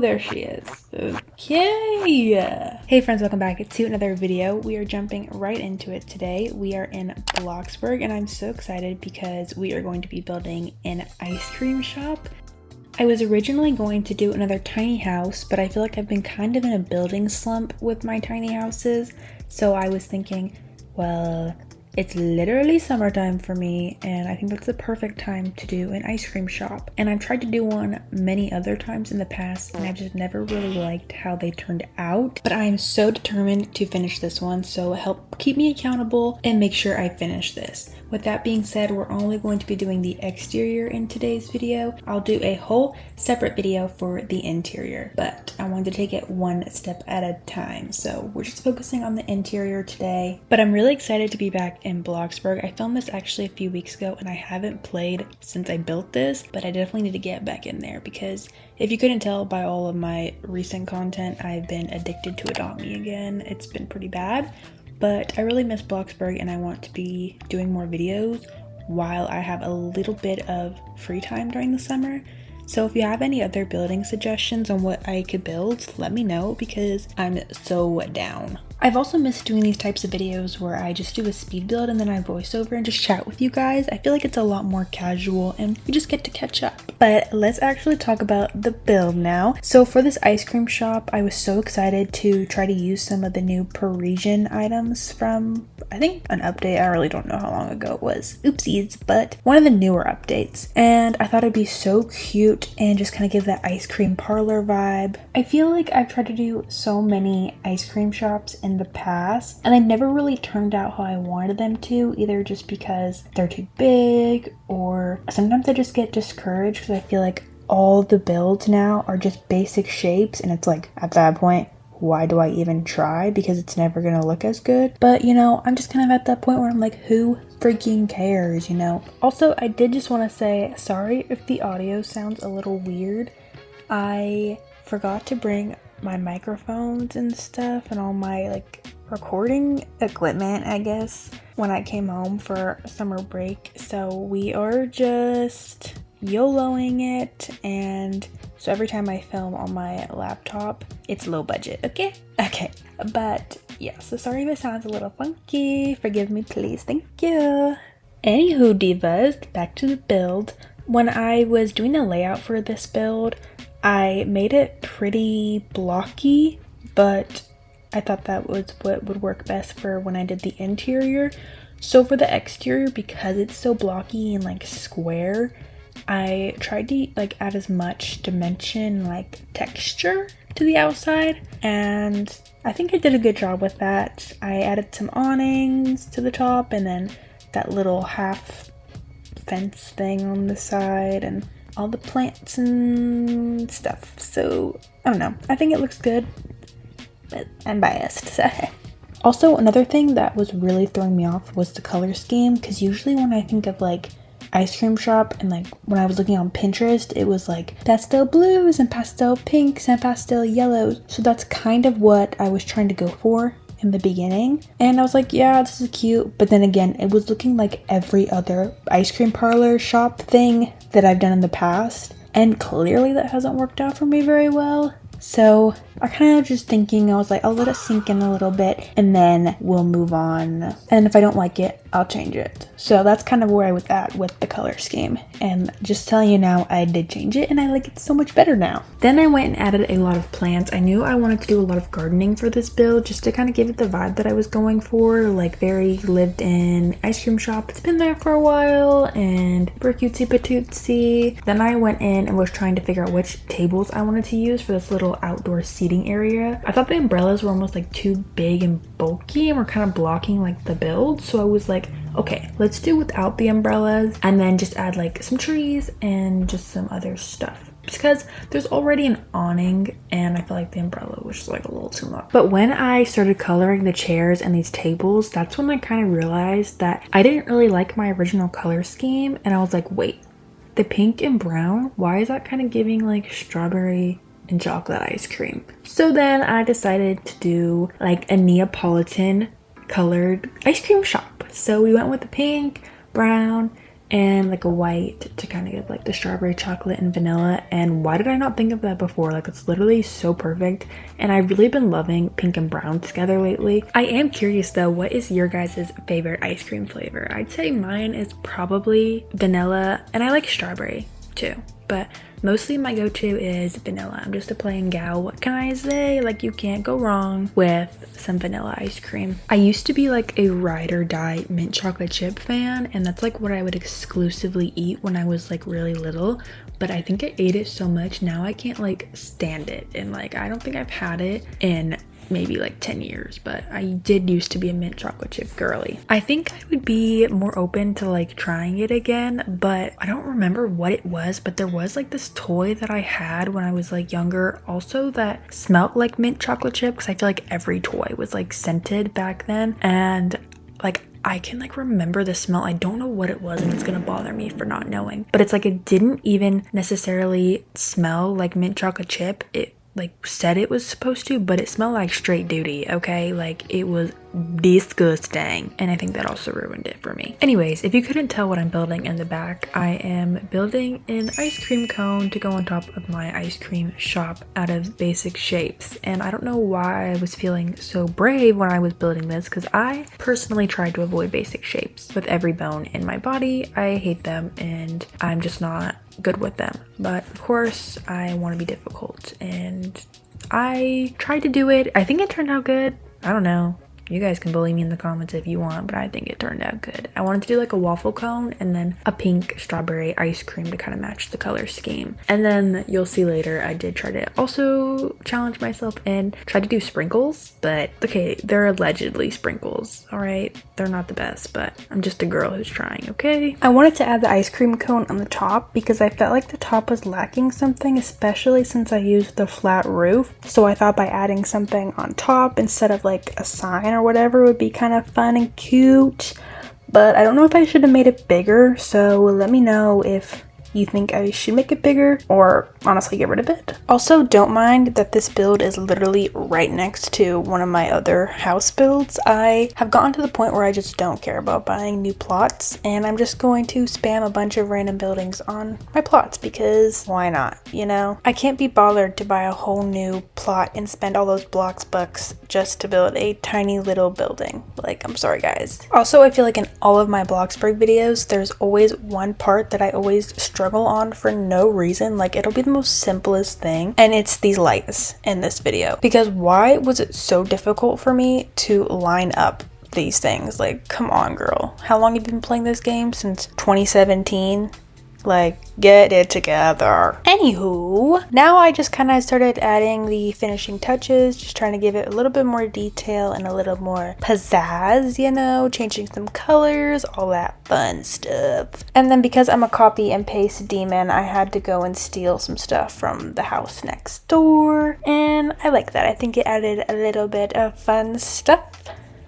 there she is. Okay. Hey friends, welcome back to another video. We are jumping right into it today. We are in Bloxburg and I'm so excited because we are going to be building an ice cream shop. I was originally going to do another tiny house, but I feel like I've been kind of in a building slump with my tiny houses. So I was thinking, well, it's literally summertime for me, and I think that's the perfect time to do an ice cream shop. And I've tried to do one many other times in the past, and I've just never really liked how they turned out. But I am so determined to finish this one, so help keep me accountable and make sure I finish this. With that being said, we're only going to be doing the exterior in today's video. I'll do a whole separate video for the interior, but I wanted to take it one step at a time. So we're just focusing on the interior today, but I'm really excited to be back in Bloxburg. I filmed this actually a few weeks ago and I haven't played since I built this, but I definitely need to get back in there because if you couldn't tell by all of my recent content, I've been addicted to Adopt Me again. It's been pretty bad. But I really miss Bloxburg and I want to be doing more videos while I have a little bit of free time during the summer. So if you have any other building suggestions on what I could build, let me know because I'm so down. I've also missed doing these types of videos where I just do a speed build and then I voice over and just chat with you guys. I feel like it's a lot more casual and we just get to catch up. But let's actually talk about the build now. So for this ice cream shop, I was so excited to try to use some of the new Parisian items from, I think, an update. I really don't know how long ago it was. Oopsies, but one of the newer updates. And I thought it'd be so cute and just kind of give that ice cream parlor vibe. I feel like I've tried to do so many ice cream shops in the past and they never really turned out how I wanted them to, either just because they're too big or sometimes I just get discouraged because I feel like all the builds now are just basic shapes and it's like at that point, why do I even try? Because it's never gonna look as good. But you know, I'm just kind of at that point where I'm like, who freaking cares, you know? Also, I did just want to say sorry if the audio sounds a little weird. I forgot to bring my microphones and stuff and all my like recording equipment, I guess, when I came home for summer break. So we are just YOLOing it, and so every time I film on my laptop, it's low budget, okay? Okay, but yeah, so sorry if it sounds a little funky. Forgive me, please. Thank you. Anywho, divas, back to the build. When I was doing the layout for this build, I made it pretty blocky, but I thought that was what would work best for when I did the interior. So for the exterior, because it's so blocky and like square, I tried to like add as much dimension, like texture to the outside, and I think I did a good job with that. I added some awnings to the top and then that little half fence thing on the side and all the plants and stuff. So I don't know, I think it looks good, but I'm biased, so. Also, another thing that was really throwing me off was the color scheme, because usually when I think of like ice cream shop and like when I was looking on Pinterest, it was like pastel blues and pastel pinks and pastel yellows. So that's kind of what I was trying to go for in the beginning, and I was like, yeah, this is cute, but then again, it was looking like every other ice cream parlor shop thing that I've done in the past, and clearly that hasn't worked out for me very well. So I kind of just thinking, I was like, I'll let it sink in a little bit and then we'll move on. And if I don't like it, I'll change it. So that's kind of where I was at with the color scheme. And just telling you now, I did change it and I like it so much better now. Then I went and added a lot of plants. I knew I wanted to do a lot of gardening for this build just to kind of give it the vibe that I was going for, like very lived in ice cream shop. It's been there for a while and super cutesy patootsy. Then I went in and was trying to figure out which tables I wanted to use for this little outdoor seating area. I thought the umbrellas were almost like too big and bulky and were kind of blocking like the build. So I was like, okay, let's do without the umbrellas and then just add like some trees and just some other stuff, because there's already an awning and I feel like the umbrella was just like a little too much. But when I started coloring the chairs and these tables, that's when I kind of realized that I didn't really like my original color scheme, and I was like, wait, the pink and brown, why is that kind of giving like strawberry and chocolate ice cream? So then I decided to do like a Neapolitan colored ice cream shop. So we went with the pink, brown, and like a white to kind of give like the strawberry chocolate and vanilla. And why did I not think of that before? Like, it's literally so perfect, and I've really been loving pink and brown together lately. I am curious though, what is your guys' favorite ice cream flavor? I'd say mine is probably vanilla, and I like strawberry too, but mostly my go-to is vanilla. I'm just a plain gal. What can I say? Like, you can't go wrong with some vanilla ice cream. I used to be like a ride or die mint chocolate chip fan, and that's like what I would exclusively eat when I was like really little, but I think I ate it so much now I can't like stand it, and like I don't think I've had it in maybe like 10 years, but I did used to be a mint chocolate chip girly. I think I would be more open to like trying it again, but I don't remember what it was, but there was like this toy that I had when I was like younger also that smelled like mint chocolate chip, because I feel like every toy was like scented back then, and like I can like remember the smell. I don't know what it was, and it's gonna bother me for not knowing, but it's like it didn't even necessarily smell like mint chocolate chip. It like said it was supposed to, but it smelled like straight duty, okay? Like, it was disgusting, and I think that also ruined it for me. Anyways, if you couldn't tell what I'm building in the back, I am building an ice cream cone to go on top of my ice cream shop out of basic shapes. And I don't know why I was feeling so brave when I was building this, because I personally tried to avoid basic shapes with every bone in my body. I hate them, and I'm just not good with them. But of course I want to be difficult, and I tried to do it. I think it turned out good. I don't know. You guys can bully me in the comments if you want, but I think it turned out good. I wanted to do like a waffle cone and then a pink strawberry ice cream to kind of match the color scheme. And then you'll see later, I did try to also challenge myself and try to do sprinkles, but okay, they're allegedly sprinkles, all right? They're not the best, but I'm just a girl who's trying, okay? I wanted to add the ice cream cone on the top because I felt like the top was lacking something, especially since I used the flat roof. So I thought by adding something on top instead of like a sign or whatever would be kind of fun and cute, but I don't know if I should have made it bigger, so let me know if you think I should make it bigger or honestly get rid of it. Also, don't mind that this build is literally right next to one of my other house builds. I have gotten to the point where I just don't care about buying new plots, and I'm just going to spam a bunch of random buildings on my plots because why not, you know? I can't be bothered to buy a whole new plot and spend all those bucks just to build a tiny little building. Like, I'm sorry guys. Also, I feel like in all of my Bloxburg videos, there's always one part that I always struggle on for no reason. Like, it'll be the most simplest thing, and it's these lights in this video. Because why was it so difficult for me to line up these things? Like, come on girl, how long have you been playing this game? Since 2017? Like, get it together. Anywho, now I just kind of started adding the finishing touches, just trying to give it a little bit more detail and a little more pizzazz, you know, changing some colors, all that fun stuff. And then because I'm a copy and paste demon, I had to go and steal some stuff from the house next door, and I like that. I think it added a little bit of fun stuff.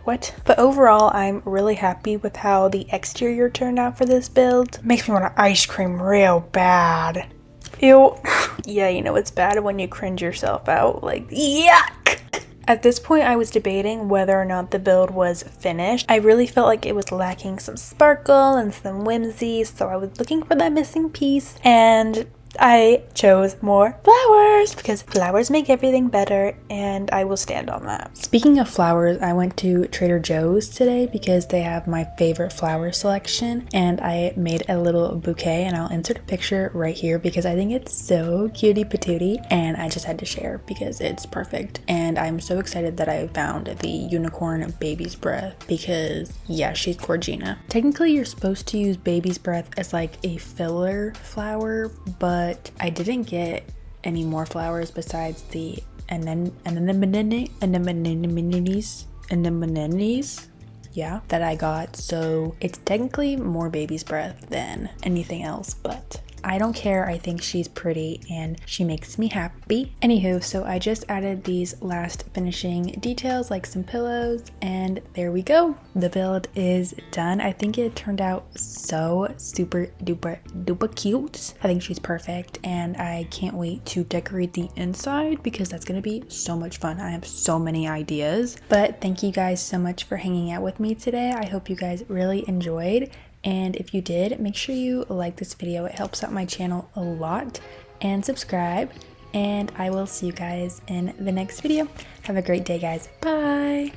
But overall, I'm really happy with how the exterior turned out for this build. Makes me want to ice cream real bad. Ew. Yeah, you know it's bad when you cringe yourself out. Like, yuck! At this point, I was debating whether or not the build was finished. I really felt like it was lacking some sparkle and some whimsy, so I was looking for that missing piece, and I chose more flowers because flowers make everything better, and I will stand on that. Speaking of flowers, I went to Trader Joe's today because they have my favorite flower selection, and I made a little bouquet, and I'll insert a picture right here because I think it's so cutie patootie, and I just had to share because it's perfect. And I'm so excited that I found the unicorn baby's breath because yeah, she's Gorgina. Technically you're supposed to use baby's breath as like a filler flower, but I didn't get any more flowers besides the anemones, yeah, that I got, so it's technically more baby's breath than anything else, but I don't care. I think she's pretty and she makes me happy. Anywho, so I just added these last finishing details like some pillows, and there we go. The build is done. I think it turned out so super duper cute. I think she's perfect, and I can't wait to decorate the inside because that's gonna be so much fun. I have so many ideas. But thank you guys so much for hanging out with me today. I hope you guys really enjoyed. And if you did, make sure you like this video. It helps out my channel a lot. And subscribe. And I will see you guys in the next video. Have a great day, guys. Bye!